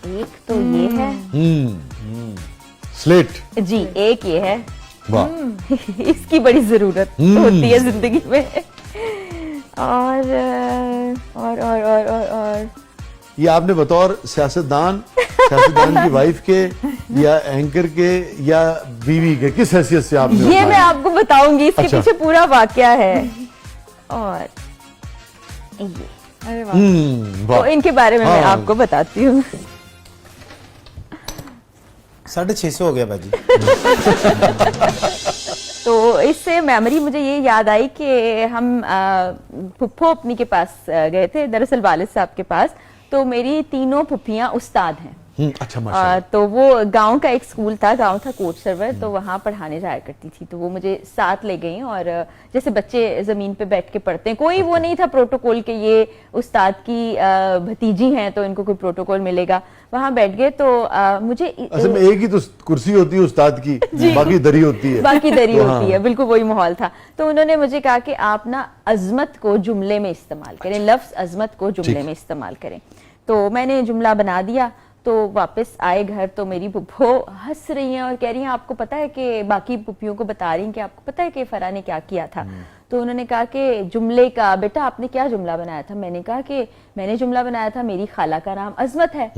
ایک تو یہ ہے سلیٹ جی، ایک یہ ہے، واہ اس کی بڑی ضرورت ہوتی ہے زندگی میں، اور یہ آپ نے بطور سیاستدان کی وائف کے یا اینکر کے یا بیوی کے کس حیثیت سے آپ نے یہ میں آپ کو بتاؤں گی، اس کے پیچھے پورا واقعہ ہے، اور تو ان کے بارے میں آپ کو بتاتی ہوں۔ 650 ہو گیا باجی۔ تو اس سے میموری مجھے یہ یاد آئی کہ ہم پھپھو اپنی کے پاس گئے تھے، دراصل والد صاحب کے پاس، تو میری تینوں پھپھیاں استاد ہیں۔ اچھا تو وہ گاؤں کا ایک اسکول تھا، گاؤں تھا کوٹ سرور، تو وہاں پڑھانے جایا کرتی تھی، تو وہ مجھے ساتھ لے گئیں، اور جیسے بچے زمین پہ بیٹھ کے پڑھتے ہیں، کوئی وہ نہیں تھا پروٹوکول کہ یہ استاد کی بھتیجی ہیں تو ان کو کوئی پروٹوکول ملے گا، وہاں بیٹھ گئے۔ تو مجھے اصل میں ایک ہی تو کرسی ہوتی ہے استاد کی، باقی دری ہوتی ہے، بالکل وہی ماحول تھا۔ تو انہوں نے مجھے کہا کہ آپ نا عظمت کو جملے میں استعمال کریں، لفظ عظمت کو جملے میں استعمال کریں۔ تو میں نے جملہ بنا دیا، تو واپس آئے گھر تو میری پھپھو ہنس رہی ہیں اور کہہ رہی ہیں آپ کو پتا ہے کہ باقی پھپھیوں کو بتا رہی ہیں کہ آپ کو پتا ہے کہ فرا نے کیا کیا تھا۔ تو انہوں نے کہا کہ جملے کا بیٹا آپ نے کیا جملہ بنایا تھا؟ میں نے کہا کہ میں نے جملہ بنایا تھا میری خالہ کا نام عظمت ہے۔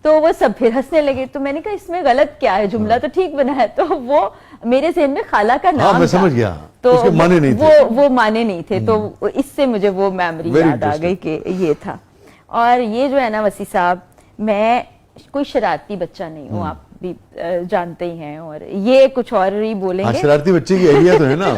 تو وہ سب پھر ہنسنے لگے، تو میں نے کہا اس میں غلط کیا ہے، جملہ تو ٹھیک بنایا ہے۔ تو وہ میرے ذہن میں خالہ کا نام میں سمجھ گیا، تو اس کے معنی نہیں تھے، وہ معنی نہیں تھے، تو اس سے مجھے وہ میموری یاد آ گئی کہ یہ تھا۔ اور یہ جو ہے نا وسیع صاحب، میں کوئی شرارتی بچہ نہیں ہوں، آپ بھی جانتے ہی ہیں، اور یہ کچھ اور ہی بولیں گے۔ شرارتی بچے کی اہلیہ تو ہے نا۔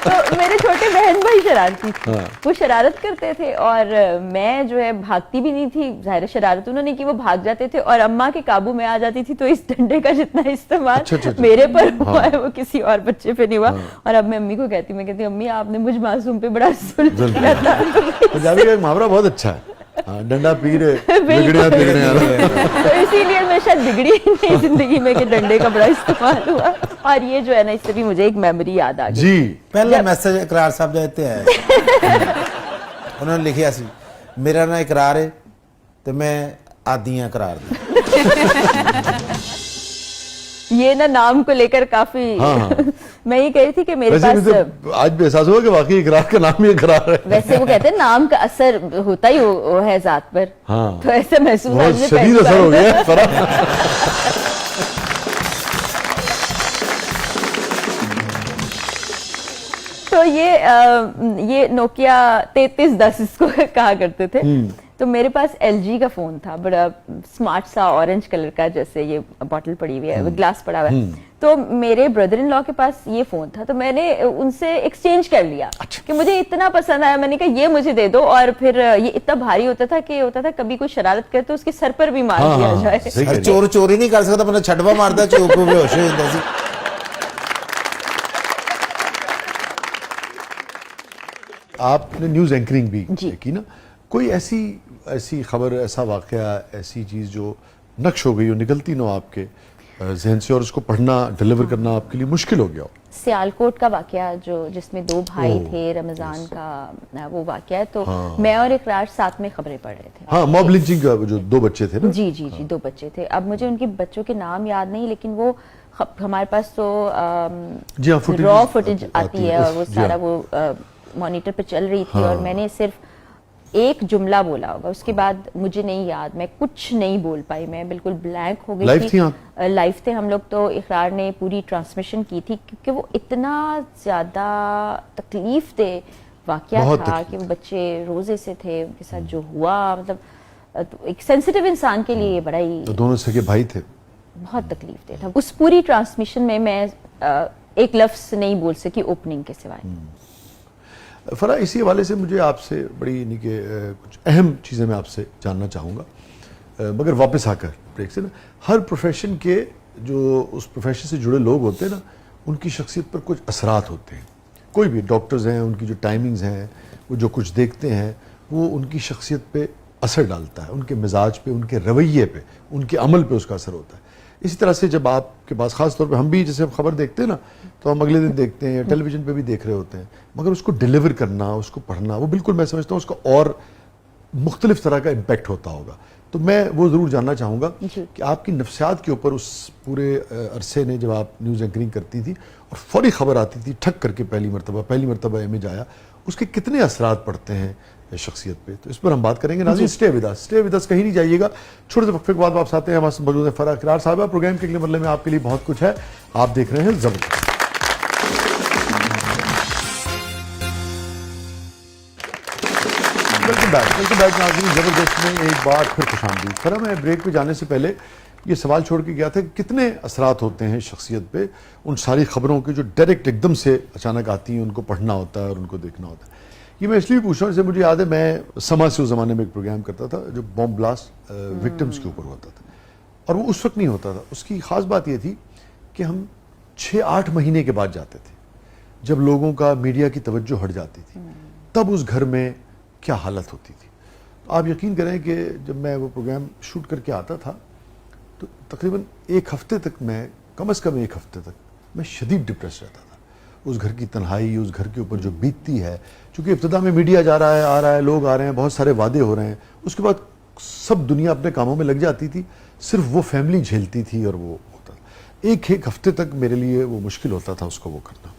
تو میرے چھوٹے بہن بھائی شرارتی تھے، وہ شرارت کرتے تھے، اور میں جو ہے بھاگتی بھی نہیں تھی، ظاہر شرارت انہوں نے کی، وہ بھاگ جاتے تھے، اور اماں کے قابو میں آ جاتی تھی۔ تو اس ڈنڈے کا جتنا استعمال میرے پر ہوا ہے وہ کسی اور بچے پہ نہیں ہوا۔ اور اب میں امی کو کہتی ہوں، میں کہتی ہوں امی آپ نے مجھ معصوم پہ بڑا ظلم کیا تھا۔ پنجابی کا ایک محاورہ بہت اچھا ہے، ڈنڈا پیر بگڑیا تگڑیا، تو اسی لیے میں شاید بگڑی نہیں زندگی میں کہ ڈنڈے کا بڑا استعمال ہوا۔ اور یہ جو ہے نا اس سے بھی مجھے ایک میموری یاد آ گئی۔ جی پہلا میسج اقرار صاحب دیتے ہیں، انہوں نے لکھیا سی میرا نا اقرار ہے تو میں آدیاں قرار دوں۔ یہ نا نام کو لے کر کافی میں یہ کہہ رہی تھی کہ میرے پاس آج بھی احساس ہوا کہ واقعی اقرار کا نام ہی اقرار ہے۔ ویسے وہ کہتے ہیں نام کا اثر ہوتا ہی ہے ذات پر، تو ایسے محسوس بہت شدید اثر ہو گیا۔ تو یہ نوکیا 3310 اس کو کہا کرتے تھے۔ تو میرے پاس ایل جی کا فون تھا، بڑا سمارٹ سا اورنج کلر کا، جیسے یہ باٹل پڑی ہوئی ہے، گلاس پڑا ہوا ہے۔ تو میرے بردر ان لا کے پاس یہ فون تھا، تو میں نے ان سے ایکسچینج کر لیا کہ مجھے اتنا پسند آیا، میں نے کہا یہ مجھے دے دو، اور پھر یہ اتنا بھاری ہوتا تھا کہ کبھی کوئی شرارت کرے تو اس کے سر پر بھی مار دیا جائے۔ چور چوری نہیں کر سکتا، بندہ چھڑوا مارتا چوک پہ بے ہوش ہو جاتا سی۔ آپ نے نیوز اینکرنگ بھی کی نا، کوئی ایسی خبر، ایسا واقعہ، ایسی چیز جو نقش ہو گئی ہو، نکلتی نہ ہو آپ کے ذہن سے، اور اس کو پڑھنا ڈیلیور کرنا آپ کے لیے مشکل ہو گیا ہو؟ سیالکوٹ کا واقعہ جس میں 2 بھائی تھے، رمضان کا وہ واقعہ ہے، تو میں اور اقرار ساتھ میں خبریں پڑھ رہے تھے۔ ہاں، موب لنچنگ کا جو 2 بچے تھے نا۔ جی 2 بچے تھے، اب مجھے ان کے بچوں کے نام یاد نہیں، لیکن وہ ہمارے پاس تو را فوٹیج آتی ہے، اور وہ سارا وہ مانیٹر پہ چل رہی تھی، اور میں نے صرف ایک جملہ بولا ہوگا، اس کے بعد مجھے نہیں یاد، میں کچھ نہیں بول پائی، میں بالکل بلینک ہو گئی تھی۔ لائیو تھے ہم لوگ، تو اقرار نے پوری ٹرانسمیشن کی تھی، کیونکہ وہ اتنا زیادہ تکلیف دہ واقعہ تھا کہ وہ بچے روزے سے تھے، ان کے ساتھ جو ہوا، مطلب ایک سینسیٹیو انسان کے لیے بڑا ہی، دونوں سگے بھائی تھے، بہت تکلیف دہ تھا۔ اس پوری ٹرانسمیشن میں ایک لفظ نہیں بول سکی اوپننگ کے سوائے۔ فرا، اسی حوالے سے مجھے آپ سے بڑی یعنی کہ کچھ اہم چیزیں میں آپ سے جاننا چاہوں گا، مگر واپس آ کر بریک سے نا، ہر پروفیشن کے جو اس پروفیشن سے جڑے لوگ ہوتے ہیں نا، ان کی شخصیت پر کچھ اثرات ہوتے ہیں۔ کوئی بھی ڈاکٹرز ہیں، ان کی جو ٹائمنگز ہیں، وہ جو کچھ دیکھتے ہیں، وہ ان کی شخصیت پہ اثر ڈالتا ہے، ان کے مزاج پہ، ان کے رویے پہ، ان کے عمل پہ اس کا اثر ہوتا ہے۔ اسی طرح سے جب آپ کے پاس، خاص طور پہ ہم بھی جیسے خبر دیکھتے ہیں نا، تو ہم اگلے دن دیکھتے ہیں یا ٹیلی ویژن پہ بھی دیکھ رہے ہوتے ہیں، مگر اس کو ڈیلیور کرنا، اس کو پڑھنا، وہ بالکل میں سمجھتا ہوں اس کا اور مختلف طرح کا امپیکٹ ہوتا ہوگا. تو میں وہ ضرور جاننا چاہوں گا جی. کہ آپ کی نفسیات کے اوپر اس پورے عرصے نے جب آپ نیوز اینکرنگ کرتی تھی اور فوری خبر آتی تھی ٹھک کر کے پہلی مرتبہ امیج آیا, اس کے کتنے اثرات پڑتے ہیں شخصیت پہ, تو اس پر ہم بات کریں گے. ناظرین اسٹے ود اس, کہیں نہیں جائیے گا. چھوٹے سے وقفے کے بعد واپس آتے ہیں. ہمارے موجود ہیں فرح اقرار صاحبہ. پروگرام کے اگلے مرحلے میں آپ کے لیے بہت کچھ ہے. آپ دیکھ رہے ہیں زبردست. ویلکم بیک ناظرین, زبردست میں ایک بار پھر خوش آمدید. فرح, میں بریک پہ جانے سے پہلے یہ سوال چھوڑ کے گیا تھا کہ کتنے اثرات ہوتے ہیں شخصیت پہ ان ساری خبروں کے جو ڈائریکٹ ایک دم سے اچانک آتی ہیں, ان کو پڑھنا ہوتا ہے اور ان کو دیکھنا ہوتا ہے. یہ میں اس لیے پوچھ رہا ہوں, جیسے مجھے یاد ہے میں سما سے اس زمانے میں ایک پروگرام کرتا تھا جو بم بلاسٹ وکٹمز کے اوپر ہوتا تھا, اور وہ اس وقت نہیں ہوتا تھا. اس کی خاص بات یہ تھی کہ ہم 6-8 مہینے کے بعد جاتے تھے, جب لوگوں کا میڈیا کی توجہ ہٹ جاتی تھی, تب اس گھر میں کیا حالت ہوتی تھی. تو آپ یقین کریں کہ جب میں وہ پروگرام شوٹ کر کے آتا تھا تو تقریباً ایک ہفتے تک میں, کم از کم ایک ہفتے تک میں شدید ڈپریس رہتا تھا. اس گھر کی تنہائی, اس گھر کے اوپر جو بیتتی ہے, چونکہ ابتدا میں میڈیا جا رہا ہے, آ رہا ہے, لوگ آ رہے ہیں, بہت سارے وعدے ہو رہے ہیں, اس کے بعد سب دنیا اپنے کاموں میں لگ جاتی تھی, صرف وہ فیملی جھیلتی تھی اور وہ ہوتا تھا. ایک ہفتے تک میرے لیے وہ مشکل ہوتا تھا اس کو وہ کرنا.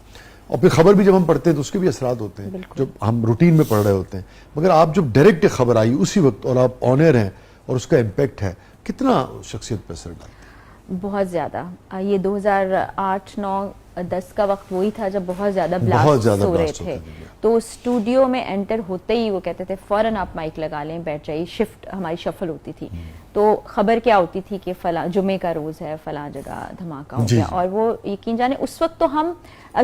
اور پھر خبر بھی جب ہم پڑھتے ہیں تو اس کے بھی اثرات ہوتے ہیں جب ہم روٹین میں پڑھ رہے ہوتے ہیں. مگر آپ جب ڈائریکٹ خبر آئی اسی وقت اور آپ آن ایئر ہیں اور اس کا امپیکٹ ہے, کتنا شخصیت پہ اثر ڈالتا ہے؟ بہت زیادہ. یہ 2008, 9, 10 کا وقت وہی تھا جب بہت زیادہ بلاسٹ ہو رہے تھے. تو اسٹوڈیو میں انٹر ہوتے ہی وہ کہتے تھے فوراً آپ مائک لگا لیں, بیٹھ جائیے. شفٹ ہماری شفل ہوتی تھی, تو خبر کیا ہوتی تھی کہ فلاں جمعے کا روز ہے, فلاں جگہ دھماکہ ہو گیا. اور وہ یقین جانے اس وقت تو ہم,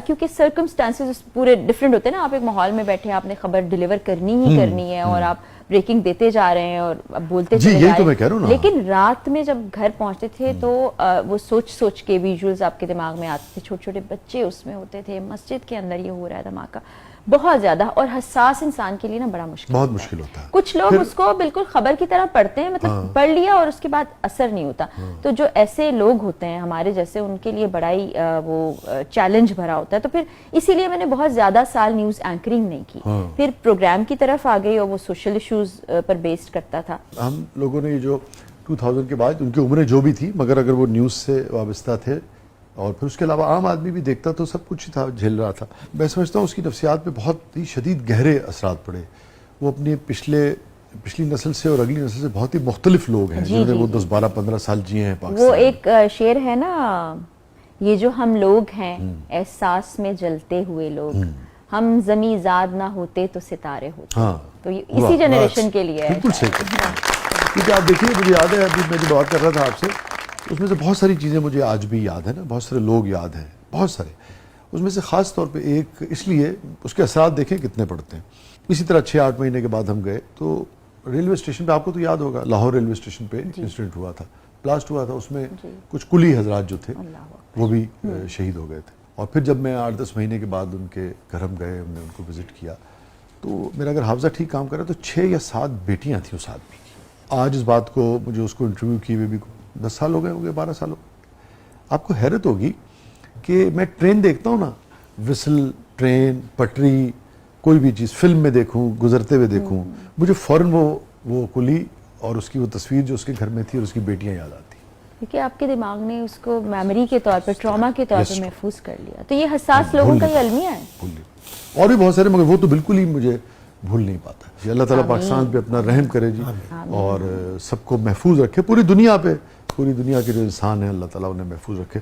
کیونکہ سرکمسٹانسز پورے ڈفرینٹ ہوتے ہیں نا, آپ ایک ماحول میں بیٹھے ہیں, آپ نے خبر ڈیلیور کرنی ہی کرنی ہے, اور آپ بریکنگ دیتے جا رہے ہیں اور بولتے چلے جا رہے ہیں. لیکن رات میں جب گھر پہنچتے تھے تو وہ سوچ کے ویژولز آپ کے دماغ میں آتے تھے, چھوٹے چھوٹے بچے اس میں ہوتے تھے, مسجد کے اندر یہ ہو رہا ہے دھماکہ. بہت زیادہ, اور حساس انسان کے لیے نا بڑا مشکل, بہت مشکل ہوتا ہے. کچھ لوگ اس کو بالکل خبر کی طرح پڑھتے ہیں, مطلب پڑھ لیا اور اس کے بعد اثر نہیں ہوتا. تو جو ایسے لوگ ہوتے ہیں ہمارے جیسے, ان کے لیے بڑا ہی وہ چیلنج بھرا ہوتا ہے. تو پھر اسی لیے میں نے بہت زیادہ سال نیوز اینکرنگ نہیں کی, پھر پروگرام کی طرف آ گئی, اور وہ سوشل ایشوز پر بیسڈ کرتا تھا. ہم لوگوں نے یہ جو 2000 کے بعد ان کی عمریں جو بھی تھی, مگر اگر وہ نیوز سے وابستہ تھے اور پھر اس کے علاوہ عام آدمی بھی دیکھتا تو سب کچھ ہی تھا, جھیل رہا تھا. میں سمجھتا ہوں اس کی نفسیات پہ بہت ہی شدید گہرے اثرات پڑے. وہ اپنی پچھلی نسل سے اور اگلی نسل سے بہت ہی مختلف لوگ ہیں جنہوں نے وہ 10, 12, 15 سال جیے ہیں پاکستان. وہ ایک شعر ہے نا, یہ جو ہم لوگ ہیں احساس میں جلتے ہوئے لوگ, ہم زمیں زاد نہ ہوتے تو ستارے ہوتے. تو یہ اسی جنریشن کے لیے ہے. بالکل صحیح. کیونکہ آپ دیکھیے, مجھے یاد ہے ابھی میں جو بات کر رہا تھا آپ سے, اس میں سے بہت ساری چیزیں مجھے آج بھی یاد ہیں نا, بہت سارے لوگ یاد ہیں, بہت سارے. اس میں سے خاص طور پہ ایک, اس لیے اس کے اثرات دیکھیں کتنے پڑتے ہیں. اسی طرح 6-8 مہینے کے بعد ہم گئے تو ریلوے اسٹیشن پہ, آپ کو تو یاد ہوگا, لاہور ریلوے اسٹیشن پہ انسیڈنٹ ہوا تھا, بلاسٹ ہوا تھا. اس میں کچھ کلی حضرات جو تھے وہ بھی شہید ہو گئے تھے. اور پھر جب میں 8-10 مہینے کے بعد ان کے گھر ہم گئے, ہم نے ان کو وزٹ کیا, تو میرا اگر حافظہ ٹھیک کام کر رہا تو 6 یا 7 بیٹیاں تھیں اس آدمی کی. آج اس بات کو, مجھے اس کو انٹرویو کیے ہوئے بھی 10 سال ہو گئے ہوں گے, 12 سال ہو گئے. آپ کو حیرت ہوگی کہ میں ٹرین دیکھتا ہوں نا, وسل, ٹرین, پٹری, کوئی بھی چیز فلم میں دیکھوں, گزرتے ہوئے دیکھوں, مجھے فوراً وہ کلی اور اس کی وہ تصویر جو اس کے گھر میں تھی اور اس کی بیٹیاں یاد آتی. کیونکہ آپ کے دماغ نے اس کو میموری کے طور پر, ٹراما کے طور پر محفوظ کر لیا. تو یہ حساس لوگوں کا یہ المیہ ہے. اور بھی بہت سارے, مگر وہ تو بالکل ہی مجھے بھول نہیں پاتا. جی اللہ تعالیٰ پاکستان پہ اپنا رحم کرے جی, اور سب کو محفوظ رکھے, پوری دنیا پہ, پوری دنیا کے جو انسان ہیں اللہ تعالیٰ انہیں محفوظ رکھے.